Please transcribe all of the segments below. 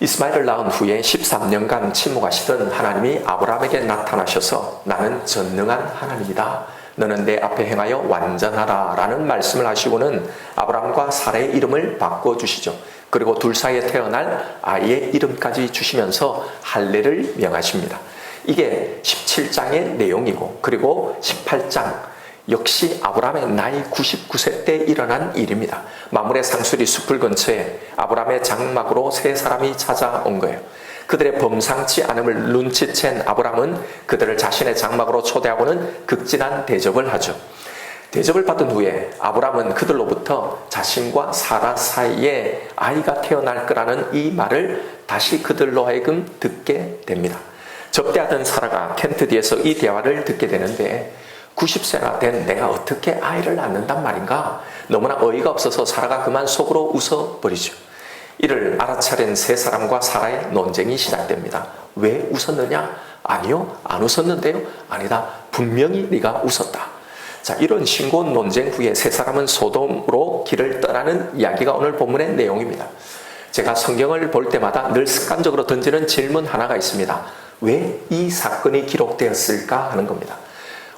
이스마엘을 낳은 후에 13년간 침묵하시던 하나님이 아브라함에게 나타나셔서 나는 전능한 하나님이다. 너는 내 앞에 행하여 완전하라 라는 말씀을 하시고는 아브라함과 사라의 이름을 바꿔주시죠. 그리고 둘 사이에 태어날 아이의 이름까지 주시면서 할례를 명하십니다. 이게 17장의 내용이고, 그리고 18장 역시 아브라함의 나이 99세 때 일어난 일입니다. 마므레 상수리 숲을 근처에 아브라함의 장막으로 세 사람이 찾아온 거예요. 그들의 범상치 않음을 눈치챈 아브라함은 그들을 자신의 장막으로 초대하고는 극진한 대접을 하죠. 대접을 받은 후에 아브라함은 그들로부터 자신과 사라 사이에 아이가 태어날 거라는 이 말을 다시 그들로 하여금 듣게 됩니다. 접대하던 사라가 텐트 뒤에서 이 대화를 듣게 되는데 90세나 된 내가 어떻게 아이를 낳는단 말인가? 너무나 어이가 없어서 사라가 그만 속으로 웃어버리죠. 이를 알아차린 세 사람과 사라의 논쟁이 시작됩니다. 왜 웃었느냐? 아니요, 안 웃었는데요. 아니다, 분명히 네가 웃었다. 자, 이런 신고 논쟁 후에 세 사람은 소돔으로 길을 떠나는 이야기가 오늘 본문의 내용입니다. 제가 성경을 볼 때마다 늘 습관적으로 던지는 질문 하나가 있습니다. 왜 이 사건이 기록되었을까 하는 겁니다.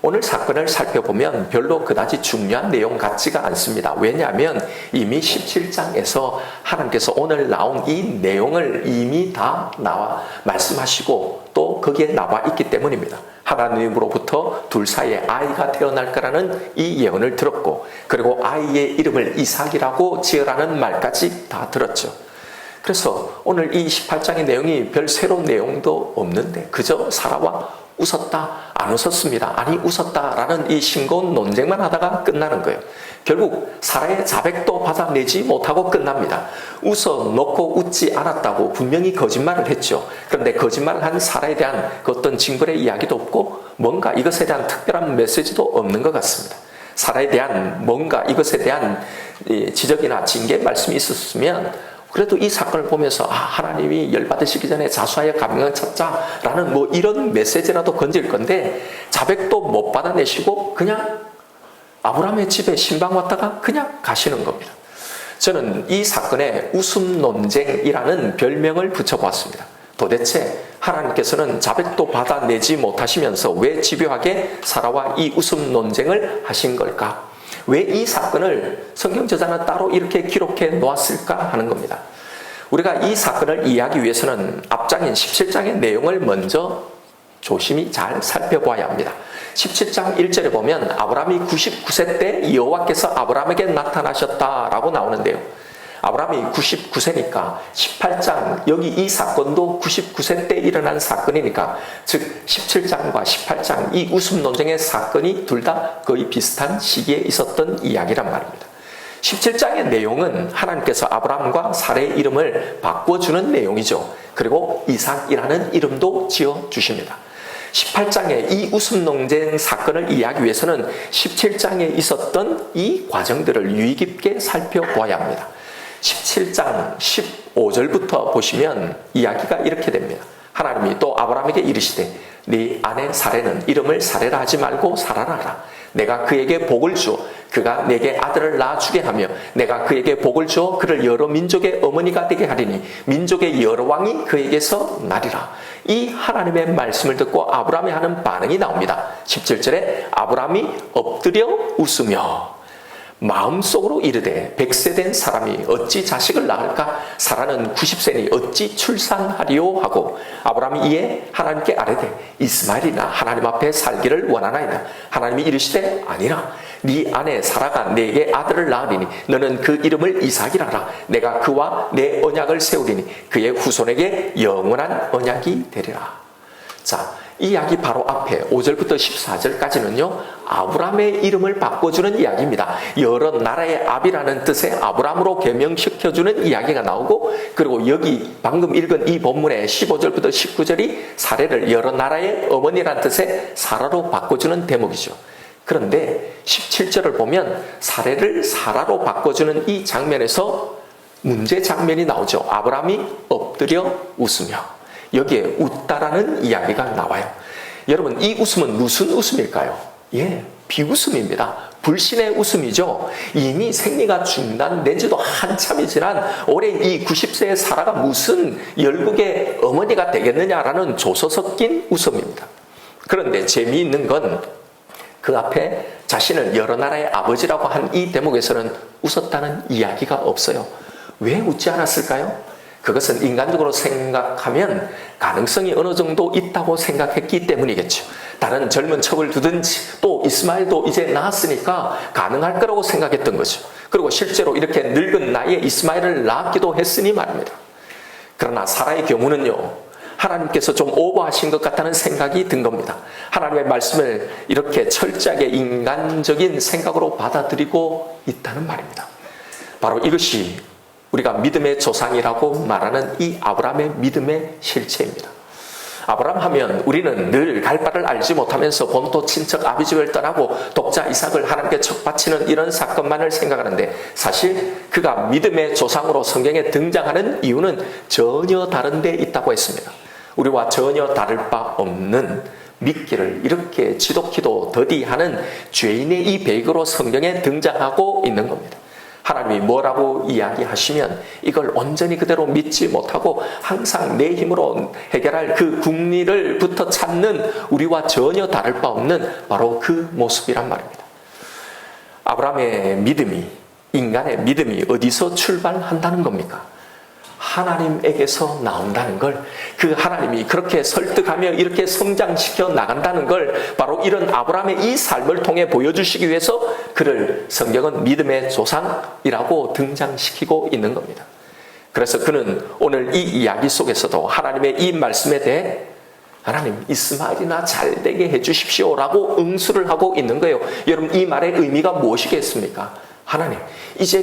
오늘 사건을 살펴보면 별로 그다지 중요한 내용 같지가 않습니다. 왜냐하면 이미 17장에서 하나님께서 오늘 나온 이 내용을 이미 다 나와 말씀하시고 또 거기에 나와 있기 때문입니다. 하나님으로부터 둘 사이에 아이가 태어날 거라는 이 예언을 들었고, 그리고 아이의 이름을 이삭이라고 지으라는 말까지 다 들었죠. 그래서 오늘 이 18장의 내용이 별 새로운 내용도 없는데 그저 사라와 웃었다, 안 웃었습니다, 아니 웃었다라는 이 싱거운 논쟁만 하다가 끝나는 거예요. 결국 사라의 자백도 받아내지 못하고 끝납니다. 웃어놓고 웃지 않았다고 분명히 거짓말을 했죠. 그런데 거짓말을 한 사라에 대한 그 어떤 징벌의 이야기도 없고 뭔가 이것에 대한 특별한 메시지도 없는 것 같습니다. 사라에 대한 뭔가 이것에 대한 지적이나 징계 말씀이 있었으면 그래도 이 사건을 보면서 하나님이 열받으시기 전에 자수하여 감명을 찾자라는 뭐 이런 메시지라도 건질 건데 자백도 못 받아내시고 그냥 아브라함의 집에 신방 왔다가 그냥 가시는 겁니다. 저는 이 사건에 웃음 논쟁이라는 별명을 붙여보았습니다. 도대체 하나님께서는 자백도 받아내지 못하시면서 왜 집요하게 사라와 이 웃음 논쟁을 하신 걸까? 왜 이 사건을 성경 저자는 따로 이렇게 기록해 놓았을까 하는 겁니다. 우리가 이 사건을 이해하기 위해서는 앞장인 17장의 내용을 먼저 조심히 잘 살펴봐야 합니다. 17장 1절에 보면 아브라함이 99세 때 여호와께서 아브라함에게 나타나셨다라고 나오는데요. 아브라함이 99세니까 18장 여기 이 사건도 99세 때 일어난 사건이니까 즉 17장과 18장 이 웃음 논쟁의 사건이 둘 다 거의 비슷한 시기에 있었던 이야기란 말입니다. 17장의 내용은 하나님께서 아브라함과 사라의 이름을 바꿔주는 내용이죠. 그리고 이삭이라는 이름도 지어주십니다. 18장의 이 웃음 논쟁 사건을 이해하기 위해서는 17장에 있었던 이 과정들을 유의 깊게 살펴봐야 합니다. 17장 15절부터 보시면 이야기가 이렇게 됩니다. 하나님이 또 아브라함에게 이르시되 네 아내 사레는 이름을 사레라 하지 말고 사라라 하라. 내가 그에게 복을 주어 그가 내게 아들을 낳아주게 하며 내가 그에게 복을 주어 그를 여러 민족의 어머니가 되게 하리니 민족의 여러 왕이 그에게서 나리라. 이 하나님의 말씀을 듣고 아브라함이 하는 반응이 나옵니다. 17절에 아브라함이 엎드려 웃으며 마음속으로 이르되 100세 된 사람이 어찌 자식을 낳을까? 사라는 90세니 어찌 출산하리요? 하고 아브라함이 이에 하나님께 아뢰되 이스마엘이나 하나님 앞에 살기를 원하나이다. 하나님이 이르시되 아니라 네 아내 사라가 내게 아들을 낳으리니 너는 그 이름을 이삭이라 하라. 내가 그와 내 언약을 세우리니 그의 후손에게 영원한 언약이 되리라. 자, 이 이야기 바로 앞에 5절부터 14절까지는요 아브라함의 이름을 바꿔주는 이야기입니다. 여러 나라의 압이라는 뜻의 아브라함으로 개명시켜주는 이야기가 나오고, 그리고 여기 방금 읽은 이 본문의 15절부터 19절이 사례를 여러 나라의 어머니라는 뜻의 사라로 바꿔주는 대목이죠. 그런데 17절을 보면 사례를 사라로 바꿔주는 이 장면에서 문제 장면이 나오죠. 아브라함이 엎드려 웃으며 여기에 웃다라는 이야기가 나와요. 여러분, 이 웃음은 무슨 웃음일까요? 예, 비웃음입니다. 불신의 웃음이죠. 이미 생리가 중단된 지도 한참이 지난 올해 이 90세의 사라가 무슨 열국의 어머니가 되겠느냐라는 조소 섞인 웃음입니다. 그런데 재미있는 건 그 앞에 자신을 여러 나라의 아버지라고 한 이 대목에서는 웃었다는 이야기가 없어요. 왜 웃지 않았을까요? 그것은 인간적으로 생각하면 가능성이 어느 정도 있다고 생각했기 때문이겠죠. 다른 젊은 척을 두든지 또 이스마엘도 이제 낳았으니까 가능할 거라고 생각했던 거죠. 그리고 실제로 이렇게 늙은 나이에 이스마엘을 낳기도 했으니 말입니다. 그러나 사라의 경우는요, 하나님께서 좀 오버하신 것 같다는 생각이 든 겁니다. 하나님의 말씀을 이렇게 철저하게 인간적인 생각으로 받아들이고 있다는 말입니다. 바로 이것이 우리가 믿음의 조상이라고 말하는 이 아브라함의 믿음의 실체입니다. 아브라함 하면 우리는 늘 갈 바를 알지 못하면서 본토 친척 아비집을 떠나고 독자 이삭을 하나님께 척바치는 이런 사건만을 생각하는데, 사실 그가 믿음의 조상으로 성경에 등장하는 이유는 전혀 다른 데 있다고 했습니다. 우리와 전혀 다를 바 없는 믿기를 이렇게 지독히도 더디하는 죄인의 이 배경으로 성경에 등장하고 있는 겁니다. 하나님이 뭐라고 이야기하시면 이걸 온전히 그대로 믿지 못하고 항상 내 힘으로 해결할 그 궁리를 부터 찾는 우리와 전혀 다를 바 없는 바로 그 모습이란 말입니다. 아브라함의 믿음이, 인간의 믿음이 어디서 출발한다는 겁니까? 하나님에게서 나온다는 걸, 그 하나님이 그렇게 설득하며 이렇게 성장시켜 나간다는 걸 바로 이런 아브라함의 이 삶을 통해 보여주시기 위해서 그를 성경은 믿음의 조상이라고 등장시키고 있는 겁니다. 그래서 그는 오늘 이 이야기 속에서도 하나님의 이 말씀에 대해 하나님, 이스마엘이나 잘되게 해주십시오 라고 응수를 하고 있는 거예요. 여러분, 이 말의 의미가 무엇이겠습니까? 하나님, 이제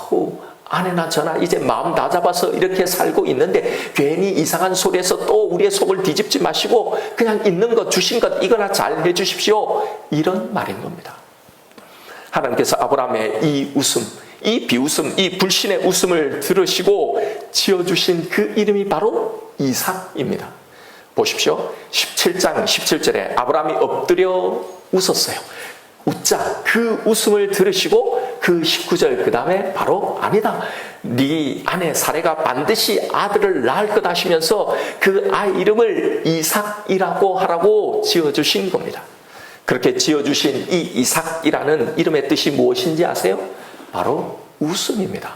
겨우 아내나 저나 이제 마음 다 잡아서 이렇게 살고 있는데 괜히 이상한 소리에서 또 우리의 속을 뒤집지 마시고 그냥 있는 것, 주신 것 이거나 잘 해주십시오, 이런 말인 겁니다. 하나님께서 아브라함의 이 웃음, 이 비웃음, 이 불신의 웃음을 들으시고 지어주신 그 이름이 바로 이삭입니다. 보십시오. 17장 17절에 아브라함이 엎드려 웃었어요. 웃자, 그 웃음을 들으시고 그 19절 그 다음에 바로 아니다, 네 아내 사레가 반드시 아들을 낳을 것 하시면서 그 아이 이름을 이삭이라고 하라고 지어주신 겁니다. 그렇게 지어주신 이 이삭이라는 이름의 뜻이 무엇인지 아세요? 바로 웃음입니다.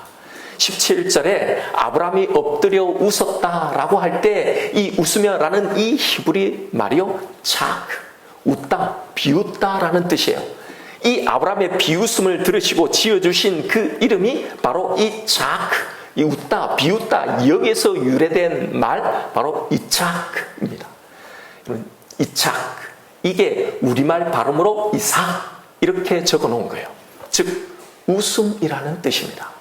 17절에 아브라함이 엎드려 웃었다라고 할 때 이 웃으며라는 이 히브리 말이요, 착, 웃다, 비웃다라는 뜻이에요. 이 아브라함의 비웃음을 들으시고 지어주신 그 이름이 바로 이 착, 이 웃다, 비웃다, 여기에서 유래된 말 바로 이착입니다. 이착, 이게 우리말 발음으로 이삭 이렇게 적어놓은 거예요. 즉 웃음이라는 뜻입니다.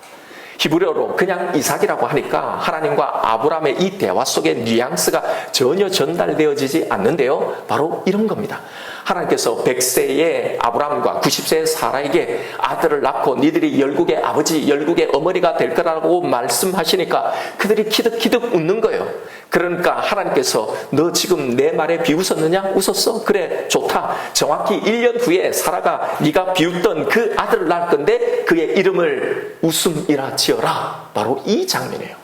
히브리어로 그냥 이삭이라고 하니까 하나님과 아브라함의 이 대화 속의 뉘앙스가 전혀 전달되어지지 않는데요, 바로 이런 겁니다. 하나님께서 100세의 아브라함과 90세의 사라에게 아들을 낳고 니들이 열국의 아버지, 열국의 어머니가 될 거라고 말씀하시니까 그들이 키득키득 웃는 거예요. 그러니까 하나님께서 너 지금 내 말에 비웃었느냐? 웃었어? 그래, 좋다. 정확히 1년 후에 사라가 네가 비웃던 그 아들을 낳을 건데 그의 이름을 웃음이라 지어라. 바로 이 장면이에요.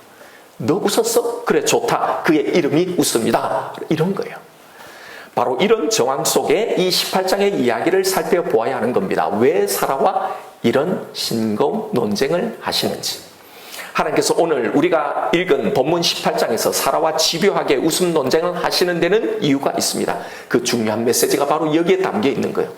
너 웃었어? 그래, 좋다. 그의 이름이 웃음이다. 이런 거예요. 바로 이런 정황 속에 이 18장의 이야기를 살펴보아야 하는 겁니다. 왜 사라와 이런 싱거운 논쟁을 하시는지. 하나님께서 오늘 우리가 읽은 본문 18장에서 사라와 집요하게 웃음 논쟁을 하시는 데는 이유가 있습니다. 그 중요한 메시지가 바로 여기에 담겨 있는 거예요.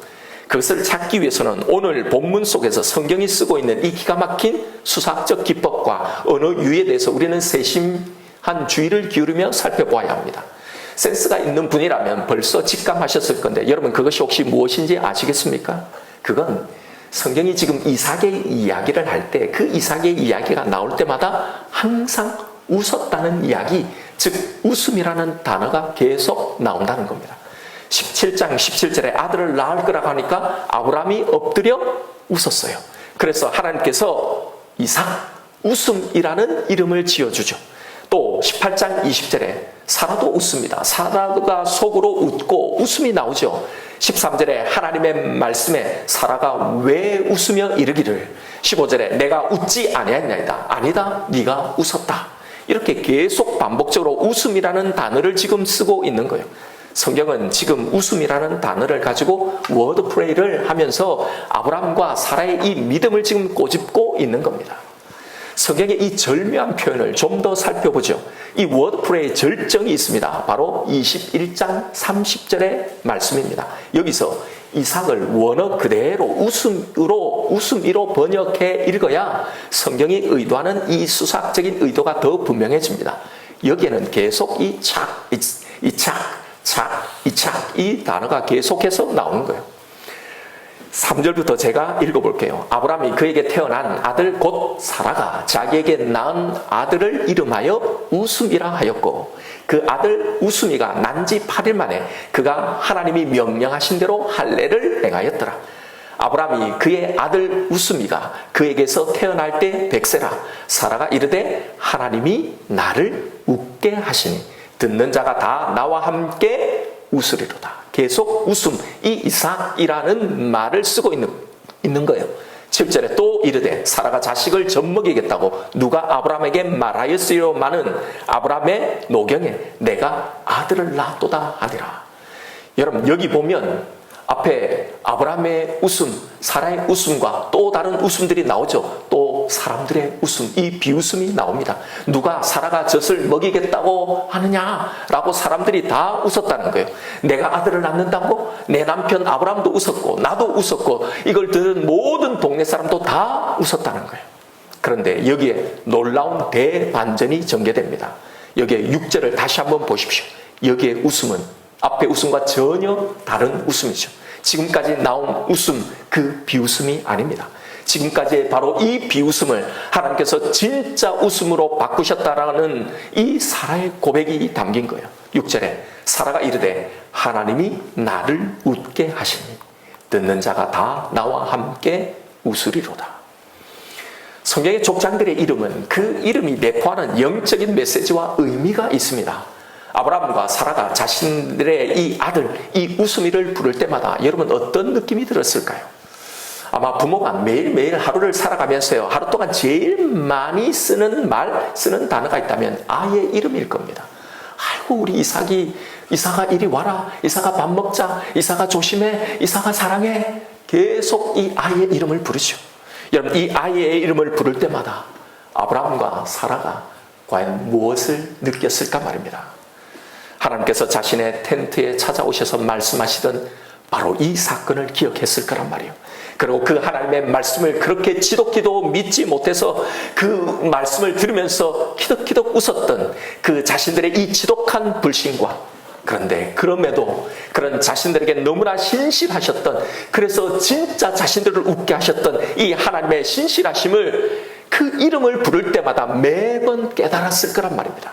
그것을 찾기 위해서는 오늘 본문 속에서 성경이 쓰고 있는 이 기가 막힌 수사학적 기법과 언어 유희에 대해서 우리는 세심한 주의를 기울이며 살펴보아야 합니다. 센스가 있는 분이라면 벌써 직감하셨을 건데 여러분, 그것이 혹시 무엇인지 아시겠습니까? 그건 성경이 지금 이삭의 이야기를 할 때 그 이삭의 이야기가 나올 때마다 항상 웃었다는 이야기, 즉 웃음이라는 단어가 계속 나온다는 겁니다. 17장 17절에 아들을 낳을 거라고 하니까 아브라함이 엎드려 웃었어요. 그래서 하나님께서 이삭, 웃음이라는 이름을 지어주죠. 또 18장 20절에 사라도 웃습니다. 사라가 속으로 웃고 웃음이 나오죠. 13절에 하나님의 말씀에 사라가 왜 웃으며 이르기를 15절에 내가 웃지 아니하였나이다. 아니다, 네가 웃었다. 이렇게 계속 반복적으로 웃음이라는 단어를 지금 쓰고 있는 거예요. 성경은 지금 웃음이라는 단어를 가지고 워드프레이를 하면서 아브라함과 사라의 이 믿음을 지금 꼬집고 있는 겁니다. 성경의 이 절묘한 표현을 좀 더 살펴보죠. 이 워드프레이의 절정이 있습니다. 바로 21장 30절의 말씀입니다. 여기서 이삭을 원어 그대로 웃음이로 번역해 읽어야 성경이 의도하는 이 수사학적인 의도가 더 분명해집니다. 여기에는 계속 이 단어가 계속해서 나오는 거예요. 3절부터 제가 읽어볼게요. 아브라함이 그에게 태어난 아들 곧 사라가 자기에게 낳은 아들을 이름하여 웃음이라 하였고 그 아들 웃음이가 난 지 8일 만에 그가 하나님이 명령하신 대로 할례를 행하였더라. 아브라함이 그의 아들 웃음이가 그에게서 태어날 때 100세라. 사라가 이르되 하나님이 나를 웃게 하시니 듣는 자가 다 나와 함께 웃으리로다. 계속 웃음, 이 이삭이라는 말을 쓰고 있는 거예요. 7절에 또 이르되 사라가 자식을 젖먹이겠다고 누가 아브라함에게 말하였으리로마는 아브라함의 노경에 내가 아들을 낳았도다 하니라. 여러분 여기 보면 앞에 아브라함의 웃음, 사라의 웃음과 또 다른 웃음들이 나오죠. 또 사람들의 웃음, 이 비웃음이 나옵니다. 누가 사라가 젖을 먹이겠다고 하느냐라고 사람들이 다 웃었다는 거예요. 내가 아들을 낳는다고? 내 남편 아브라함도 웃었고 나도 웃었고 이걸 들은 모든 동네 사람도 다 웃었다는 거예요. 그런데 여기에 놀라운 대반전이 전개됩니다. 여기에 6절을 다시 한번 보십시오. 여기에 웃음은 앞에 웃음과 전혀 다른 웃음이죠. 지금까지 나온 웃음, 그 비웃음이 아닙니다. 지금까지 바로 이 비웃음을 하나님께서 진짜 웃음으로 바꾸셨다라는 이 사라의 고백이 담긴 거예요. 6절에 사라가 이르되 하나님이 나를 웃게 하시니 듣는 자가 다 나와 함께 웃으리로다. 성경의 족장들의 이름은 그 이름이 내포하는 영적인 메시지와 의미가 있습니다. 아브라함과 사라가 자신들의 이 아들, 이 웃음이를 부를 때마다 여러분 어떤 느낌이 들었을까요? 아마 부모가 매일매일 하루를 살아가면서요, 하루 동안 제일 많이 쓰는 단어가 있다면 아이의 이름일 겁니다. 아이고, 우리 이삭아 이리 와라. 이삭아 밥 먹자. 이삭아 조심해. 이삭아 사랑해. 계속 이 아이의 이름을 부르죠. 여러분, 이 아이의 이름을 부를 때마다 아브라함과 사라가 과연 무엇을 느꼈을까 말입니다. 하나님께서 자신의 텐트에 찾아오셔서 말씀하시던 바로 이 사건을 기억했을 거란 말이에요. 그리고 그 하나님의 말씀을 그렇게 지독히도 믿지 못해서 그 말씀을 들으면서 키득키득 웃었던 그 자신들의 이 지독한 불신과, 그런데 그럼에도 그런 자신들에게 너무나 신실하셨던, 그래서 진짜 자신들을 웃게 하셨던 이 하나님의 신실하심을, 그 이름을 부를 때마다 매번 깨달았을 거란 말입니다.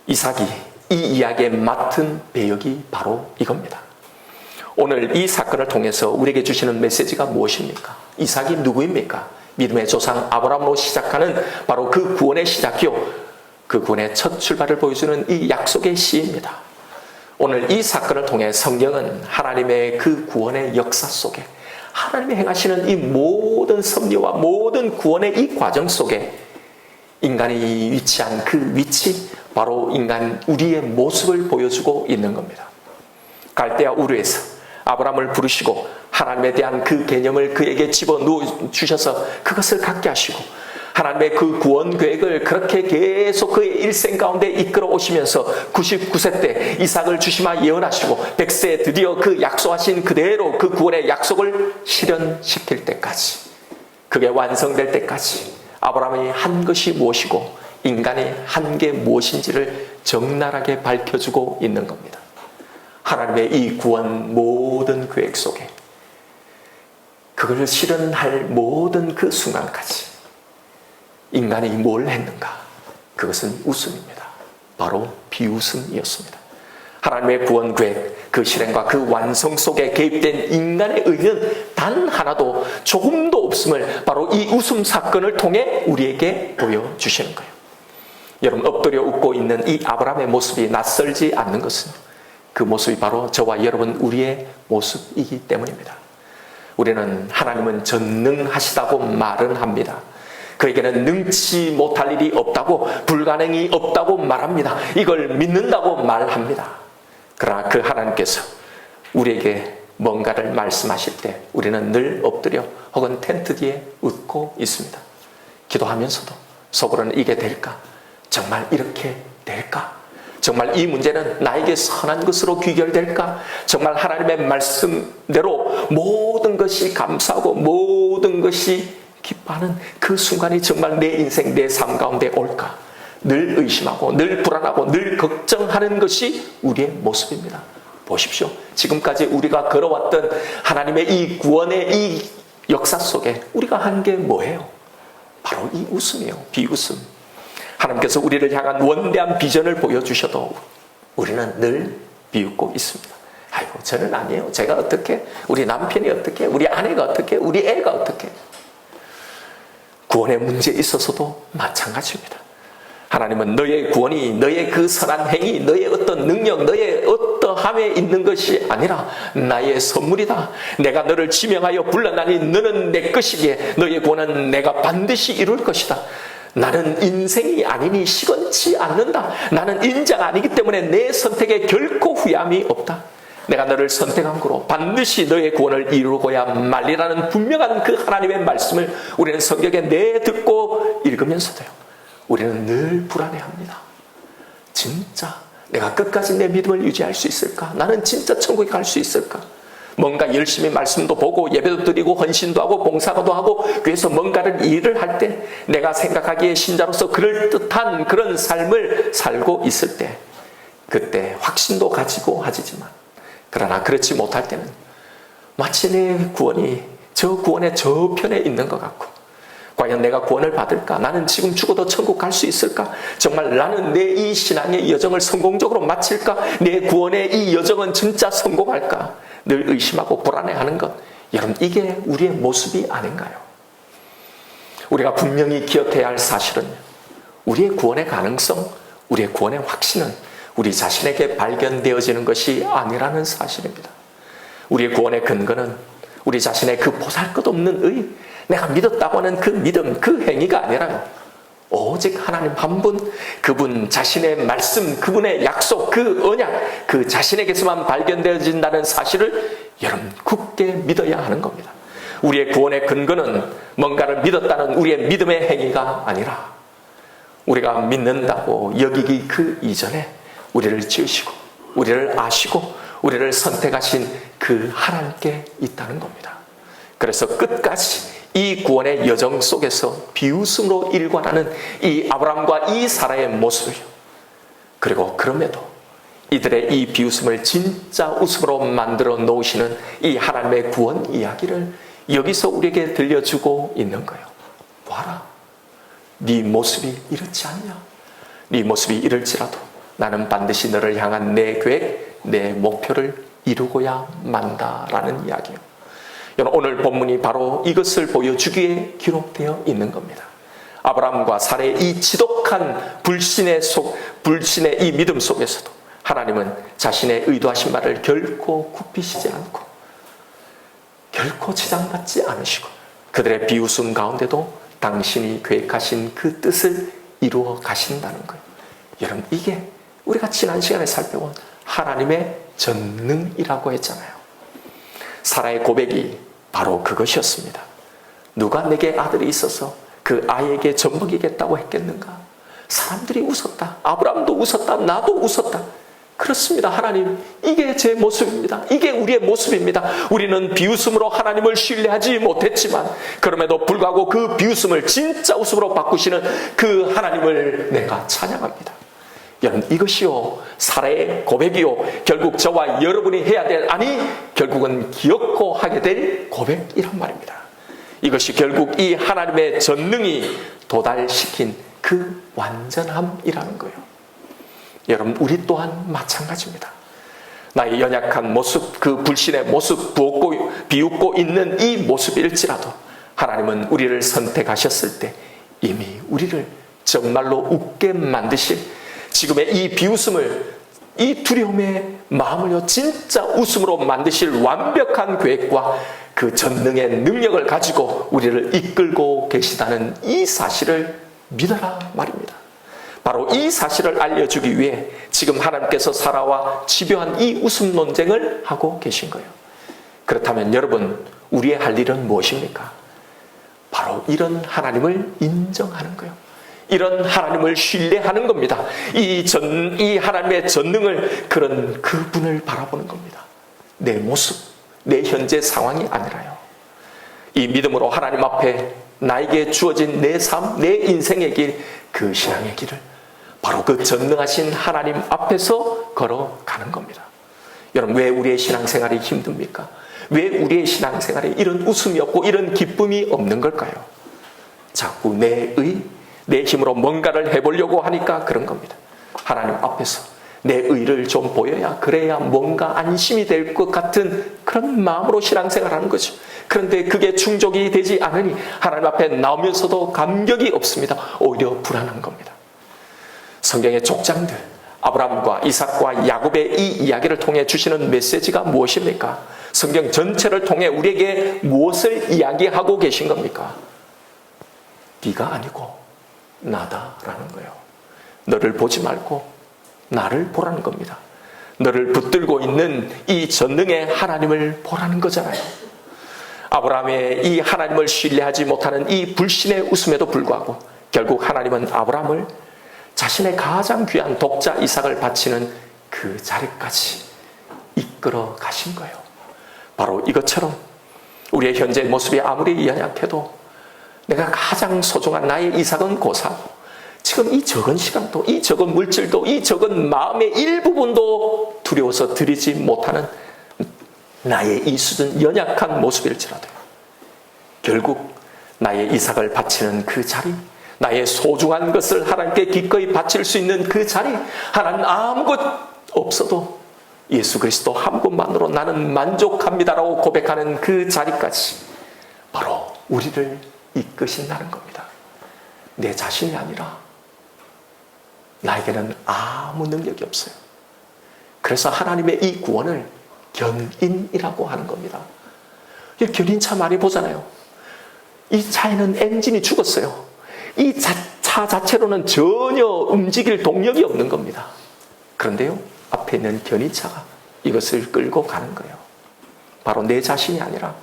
이삭이 이 이야기에 맡은 배역이 바로 이겁니다. 오늘 이 사건을 통해서 우리에게 주시는 메시지가 무엇입니까? 이삭이 누구입니까? 믿음의 조상 아브라함으로 시작하는 바로 그 구원의 시작이요, 그 구원의 첫 출발을 보여주는 이 약속의 시입니다. 오늘 이 사건을 통해 성경은 하나님의 그 구원의 역사 속에, 하나님이 행하시는 이 모든 섭리와 모든 구원의 이 과정 속에 인간이 위치한 그 위치, 바로 인간 우리의 모습을 보여주고 있는 겁니다. 갈대아 우르에서 아브라함을 부르시고 하나님에 대한 그 개념을 그에게 집어넣어 주셔서 그것을 갖게 하시고, 하나님의 그 구원 계획을 그렇게 계속 그의 일생 가운데 이끌어 오시면서 99세 때 이삭을 주시마 예언하시고 100세에 드디어 그 약속하신 그대로 그 구원의 약속을 실현시킬 때까지, 그게 완성될 때까지 아브라함이 한 것이 무엇이고 인간이 한 게 무엇인지를 적나라하게 밝혀주고 있는 겁니다. 하나님의 이 구원 모든 계획 속에 그걸 실현할 모든 그 순간까지 인간이 뭘 했는가? 그것은 웃음입니다. 바로 비웃음이었습니다. 하나님의 구원 계획, 그 실행과 그 완성 속에 개입된 인간의 의는 단 하나도 조금도 없음을 바로 이 웃음 사건을 통해 우리에게 보여주시는 거예요. 여러분, 엎드려 웃고 있는 이 아브라함의 모습이 낯설지 않는 것은 그 모습이 바로 저와 여러분 우리의 모습이기 때문입니다. 우리는 하나님은 전능하시다고 말은 합니다. 그에게는 능치 못할 일이 없다고, 불가능이 없다고 말합니다. 이걸 믿는다고 말합니다. 그러나 그 하나님께서 우리에게 뭔가를 말씀하실 때 우리는 늘 엎드려 혹은 텐트 뒤에 웃고 있습니다. 기도하면서도 속으로는 이게 될까? 정말 이렇게 될까? 정말 이 문제는 나에게 선한 것으로 귀결될까? 정말 하나님의 말씀대로 모든 것이 감사하고 모든 것이 기뻐하는 그 순간이 정말 내 인생, 내 삶 가운데 올까? 늘 의심하고 늘 불안하고 늘 걱정하는 것이 우리의 모습입니다. 보십시오. 지금까지 우리가 걸어왔던 하나님의 이 구원의 이 역사 속에 우리가 한 게 뭐예요? 바로 이 웃음이에요. 비웃음. 하나님께서 우리를 향한 원대한 비전을 보여주셔도 우리는 늘 비웃고 있습니다. 아이고, 저는 아니에요. 제가 어떻게? 우리 남편이 어떻게? 우리 아내가 어떻게? 우리 애가 어떻게? 구원의 문제에 있어서도 마찬가지입니다. 하나님은 너의 구원이 너의 그 선한 행위, 너의 어떤 능력, 너의 어떠함에 있는 것이 아니라 나의 선물이다. 내가 너를 지명하여 불러나니 너는 내 것이기에 너의 구원은 내가 반드시 이룰 것이다. 나는 인생이 아니니 시건치 않는다. 나는 인자가 아니기 때문에 내 선택에 결코 후회함이 없다. 내가 너를 선택한 거로 반드시 너의 구원을 이루고야 말리라는 분명한 그 하나님의 말씀을 우리는 성경에 내듣고 읽으면서도요, 우리는 늘 불안해합니다. 진짜 내가 끝까지 내 믿음을 유지할 수 있을까? 나는 진짜 천국에 갈 수 있을까? 뭔가 열심히 말씀도 보고 예배도 드리고 헌신도 하고 봉사도 하고 그래서 뭔가를 일을 할 때 내가 생각하기에 신자로서 그럴듯한 그런 삶을 살고 있을 때 그때 확신도 가지고 하지만 그러나 그렇지 못할 때는 마치 내 구원이 저 구원의 저편에 있는 것 같고 과연 내가 구원을 받을까? 나는 지금 죽어도 천국 갈 수 있을까? 정말 나는 내 이 신앙의 여정을 성공적으로 마칠까? 내 구원의 이 여정은 진짜 성공할까? 늘 의심하고 불안해하는 것. 여러분, 이게 우리의 모습이 아닌가요? 우리가 분명히 기억해야 할 사실은 우리의 구원의 가능성, 우리의 구원의 확신은 우리 자신에게 발견되어지는 것이 아니라는 사실입니다. 우리의 구원의 근거는 우리 자신의 그 보잘것없는 의, 내가 믿었다고 하는 그 믿음, 그 행위가 아니라요, 오직 하나님 한 분, 그분 자신의 말씀, 그분의 약속, 그 언약, 그 자신에게서만 발견되어진다는 사실을 여러분 굳게 믿어야 하는 겁니다. 우리의 구원의 근거는 뭔가를 믿었다는 우리의 믿음의 행위가 아니라 우리가 믿는다고 여기기 그 이전에 우리를 지으시고 우리를 아시고 우리를 선택하신 그 하나님께 있다는 겁니다. 그래서 끝까지 이 구원의 여정 속에서 비웃음으로 일관하는 이 아브라함과 이 사라의 모습을, 그리고 그럼에도 이들의 이 비웃음을 진짜 웃음으로 만들어 놓으시는 이 하나님의 구원 이야기를 여기서 우리에게 들려주고 있는 거예요. 봐라, 네 모습이 이렇지 않냐? 네 모습이 이럴지라도 나는 반드시 너를 향한 내 계획, 내 목표를 이루고야 만다라는 이야기예요. 오늘 본문이 바로 이것을 보여주기에 기록되어 있는 겁니다. 아브라함과 사라의 이 지독한 불신의 이 믿음 속에서도 하나님은 자신의 의도하신 말을 결코 굽히시지 않고 결코 지장받지 않으시고 그들의 비웃음 가운데도 당신이 계획하신 그 뜻을 이루어 가신다는 거예요. 여러분, 이게 우리가 지난 시간에 살펴본 하나님의 전능이라고 했잖아요. 사라의 고백이 바로 그것이었습니다. 누가 내게 아들이 있어서 그 아이에게 젖먹이겠다고 했겠는가? 사람들이 웃었다. 아브라함도 웃었다. 나도 웃었다. 그렇습니다. 하나님, 이게 제 모습입니다. 이게 우리의 모습입니다. 우리는 비웃음으로 하나님을 신뢰하지 못했지만 그럼에도 불구하고 그 비웃음을 진짜 웃음으로 바꾸시는 그 하나님을 내가 찬양합니다. 여러분, 이것이요 사라의 고백이요 결국 저와 여러분이 해야 될, 아니 결국은 기억고 하게 될 고백이란 말입니다. 이것이 결국 이 하나님의 전능이 도달시킨 그 완전함이라는 거예요. 여러분, 우리 또한 마찬가지입니다. 나의 연약한 모습, 그 불신의 모습, 비웃고 있는 이 모습일지라도 하나님은 우리를 선택하셨을 때 이미 우리를 정말로 웃게 만드실, 지금의 이 비웃음을 이 두려움의 마음을요, 진짜 웃음으로 만드실 완벽한 계획과 그 전능의 능력을 가지고 우리를 이끌고 계시다는 이 사실을 믿어라 말입니다. 바로 이 사실을 알려주기 위해 지금 하나님께서 사라와 집요한 이 웃음 논쟁을 하고 계신 거예요. 그렇다면 여러분, 우리의 할 일은 무엇입니까? 바로 이런 하나님을 인정하는 거예요. 이런 하나님을 신뢰하는 겁니다. 이 하나님의 전능을, 그런 그분을 바라보는 겁니다. 내 모습, 내 현재 상황이 아니라요. 이 믿음으로 하나님 앞에 나에게 주어진 내 삶, 내 인생의 길, 그 신앙의 길을 바로 그 전능하신 하나님 앞에서 걸어가는 겁니다. 여러분, 왜 우리의 신앙생활이 힘듭니까? 왜 우리의 신앙생활에 이런 웃음이 없고 이런 기쁨이 없는 걸까요? 자꾸 내 힘으로 뭔가를 해보려고 하니까 그런 겁니다. 하나님 앞에서 내 의를 좀 보여야, 그래야 뭔가 안심이 될 것 같은 그런 마음으로 신앙생활하는 거죠. 그런데 그게 충족이 되지 않으니 하나님 앞에 나오면서도 감격이 없습니다. 오히려 불안한 겁니다. 성경의 족장들, 아브라함과 이삭과 야곱의 이 이야기를 통해 주시는 메시지가 무엇입니까? 성경 전체를 통해 우리에게 무엇을 이야기하고 계신 겁니까? 네가 아니고 나다라는 거예요. 너를 보지 말고 나를 보라는 겁니다. 너를 붙들고 있는 이 전능의 하나님을 보라는 거잖아요. 아브라함의 이 하나님을 신뢰하지 못하는 이 불신의 웃음에도 불구하고 결국 하나님은 아브라함을 자신의 가장 귀한 독자 이삭을 바치는 그 자리까지 이끌어 가신 거예요. 바로 이것처럼 우리의 현재 모습이 아무리 연약해도 내가 가장 소중한 나의 이삭은 고사하고, 지금 이 적은 시간도, 이 적은 물질도, 이 적은 마음의 일부분도 두려워서 드리지 못하는 나의 이 수준 연약한 모습일지라도 결국 나의 이삭을 바치는 그 자리, 나의 소중한 것을 하나님께 기꺼이 바칠 수 있는 그 자리, 하나님 아무것 없어도 예수 그리스도 한 분만으로 나는 만족합니다라고 고백하는 그 자리까지 바로 우리를 이끄신다는 겁니다. 내 자신이 아니라 나에게는 아무 능력이 없어요. 그래서 하나님의 이 구원을 견인이라고 하는 겁니다. 견인차 많이 보잖아요. 이 차에는 엔진이 죽었어요. 이 차 자체로는 전혀 움직일 동력이 없는 겁니다. 그런데요, 앞에 있는 견인차가 이것을 끌고 가는 거예요. 바로 내 자신이 아니라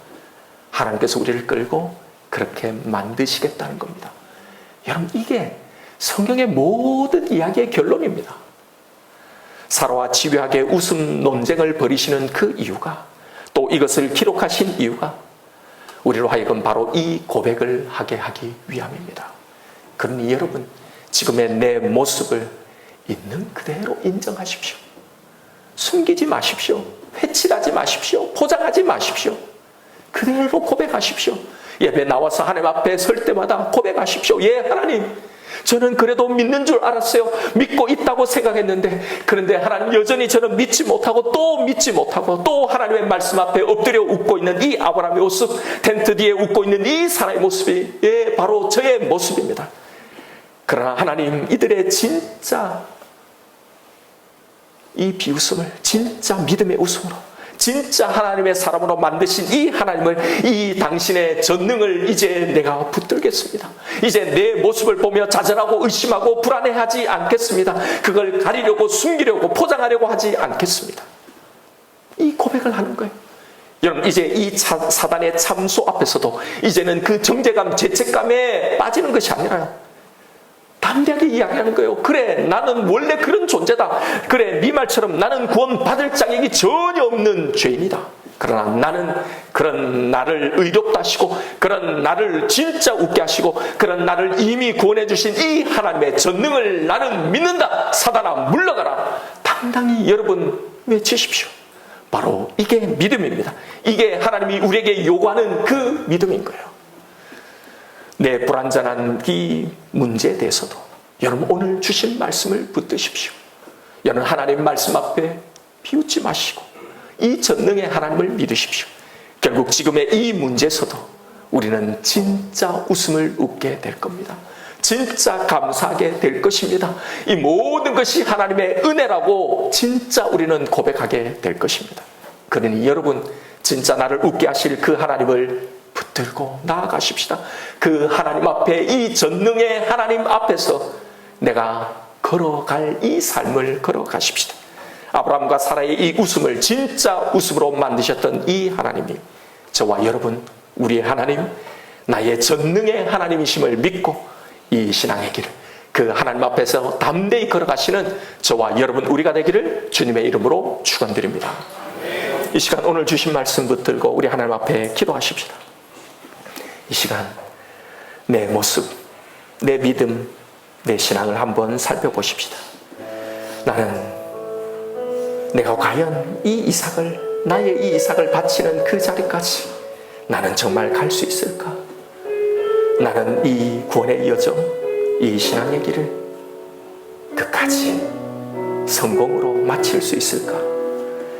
하나님께서 우리를 끌고 그렇게 만드시겠다는 겁니다. 여러분, 이게 성경의 모든 이야기의 결론입니다. 사라와 집요하게 웃음 논쟁을 벌이시는 그 이유가, 또 이것을 기록하신 이유가 우리로 하여금 바로 이 고백을 하게 하기 위함입니다. 그러니 여러분, 지금의 내 모습을 있는 그대로 인정하십시오. 숨기지 마십시오. 회칠하지 마십시오. 포장하지 마십시오. 그대로 고백하십시오. 예배 나와서 하나님 앞에 설 때마다 고백하십시오. 예, 하나님, 저는 그래도 믿는 줄 알았어요. 믿고 있다고 생각했는데, 그런데 하나님, 여전히 저는 믿지 못하고 또 믿지 못하고 또 하나님의 말씀 앞에 엎드려 웃고 있는 이 아브라함의 모습, 텐트 뒤에 웃고 있는 이 사람의 모습이 바로 저의 모습입니다. 그러나 하나님, 이들의 진짜 이 비웃음을 진짜 믿음의 웃음으로, 진짜 하나님의 사람으로 만드신 이 하나님을, 이 당신의 전능을 이제 내가 붙들겠습니다. 이제 내 모습을 보며 좌절하고 의심하고 불안해하지 않겠습니다. 그걸 가리려고 숨기려고 포장하려고 하지 않겠습니다. 이 고백을 하는 거예요. 여러분, 이제 이 사단의 참소 앞에서도 이제는 그 정죄감, 죄책감에 빠지는 것이 아니라요, 담대하게 이야기하는 거예요. 그래, 나는 원래 그런 존재다. 그래, 네 말처럼 나는 구원받을 자격이 전혀 없는 죄인이다. 그러나 나는 그런 나를 의롭다 하시고, 그런 나를 진짜 웃게 하시고, 그런 나를 이미 구원해 주신 이 하나님의 전능을 나는 믿는다. 사단아, 물러가라. 당당히 여러분 외치십시오. 바로 이게 믿음입니다. 이게 하나님이 우리에게 요구하는 그 믿음인 거예요. 내 불완전한 이 문제에 대해서도 여러분, 오늘 주신 말씀을 붙드십시오. 여러분, 하나님 말씀 앞에 비웃지 마시고 이 전능의 하나님을 믿으십시오. 결국 지금의 이 문제에서도 우리는 진짜 웃음을 웃게 될 겁니다. 진짜 감사하게 될 것입니다. 이 모든 것이 하나님의 은혜라고 진짜 우리는 고백하게 될 것입니다. 그러니 여러분, 진짜 나를 웃게 하실 그 하나님을 붙들고 나아가십시다. 그 하나님 앞에, 이 전능의 하나님 앞에서 내가 걸어갈 이 삶을 걸어가십시다. 아브라함과 사라의 이 웃음을 진짜 웃음으로 만드셨던 이 하나님이 저와 여러분, 우리의 하나님, 나의 전능의 하나님이심을 믿고 이 신앙의 길을, 그 하나님 앞에서 담대히 걸어가시는 저와 여러분 우리가 되기를 주님의 이름으로 축원드립니다. 이 시간 오늘 주신 말씀 붙들고 우리 하나님 앞에 기도하십시다. 이 시간 내 모습, 내 믿음, 내 신앙을 한번 살펴보십시다. 나는 내가 과연 이 이삭을, 나의 이 이삭을 바치는 그 자리까지 나는 정말 갈 수 있을까? 나는 이 구원의 여정, 이 신앙의 길을 끝까지 성공으로 마칠 수 있을까?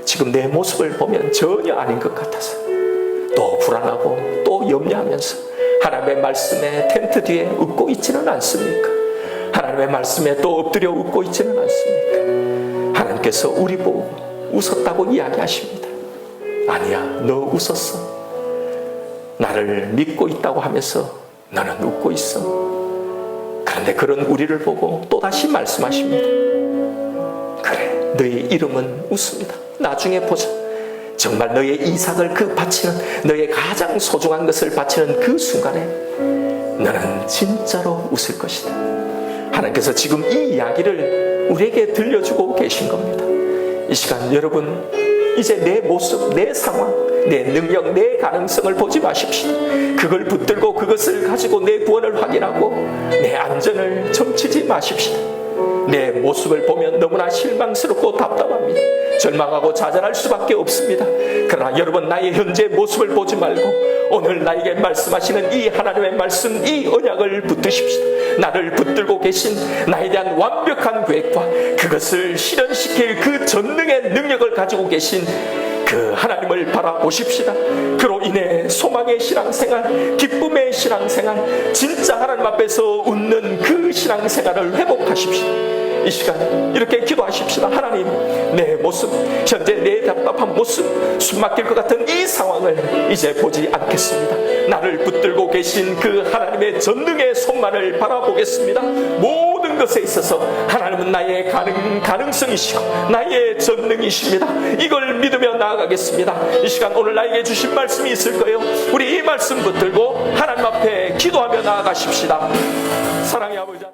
지금 내 모습을 보면 전혀 아닌 것 같아서 또 불안하고 또 염려하면서 하나님의 말씀에 텐트 뒤에 웃고 있지는 않습니까? 하나님의 말씀에 또 엎드려 웃고 있지는 않습니까? 하나님께서 우리 보고 웃었다고 이야기하십니다. 아니야, 너 웃었어. 나를 믿고 있다고 하면서 너는 웃고 있어. 그런데 그런 우리를 보고 또다시 말씀하십니다. 그래, 너의 이름은 웃습니다. 나중에 보자. 정말 너의 이삭을 그 바치는, 너의 가장 소중한 것을 바치는 그 순간에 너는 진짜로 웃을 것이다. 하나님께서 지금 이 이야기를 우리에게 들려주고 계신 겁니다. 이 시간 여러분, 이제 내 모습, 내 상황, 내 능력, 내 가능성을 보지 마십시오. 그걸 붙들고 그것을 가지고 내 구원을 확인하고 내 안전을 점치지 마십시오. 내 모습을 보면 너무나 실망스럽고 답답합니다. 절망하고 좌절할 수밖에 없습니다. 그러나 여러분, 나의 현재 모습을 보지 말고 오늘 나에게 말씀하시는 이 하나님의 말씀, 이 언약을 붙드십시오. 나를 붙들고 계신 나에 대한 완벽한 계획과 그것을 실현시킬 그 전능의 능력을 가지고 계신 그 하나님을 바라보십시다. 그로 인해 소망의 신앙생활, 기쁨의 신앙생활, 진짜 하나님 앞에서 웃는 그 신앙생활을 회복하십시다. 이 시간 이렇게 기도하십시다. 하나님, 내 모습, 현재 내 답답한 모습, 숨막힐 것 같은 이 상황을 이제 보지 않겠습니다. 나를 붙들고 계신 그 하나님의 전능의 손만을 바라보겠습니다. 모든 것에 있어서 하나님은 나의 가능성이시고 나의 전능이십니다. 이걸 믿으며 나아가겠습니다. 이 시간 오늘 나에게 주신 말씀이 있을 거예요. 우리 이 말씀 붙들고 하나님 앞에 기도하며 나아가십시다. 사랑의 아버지,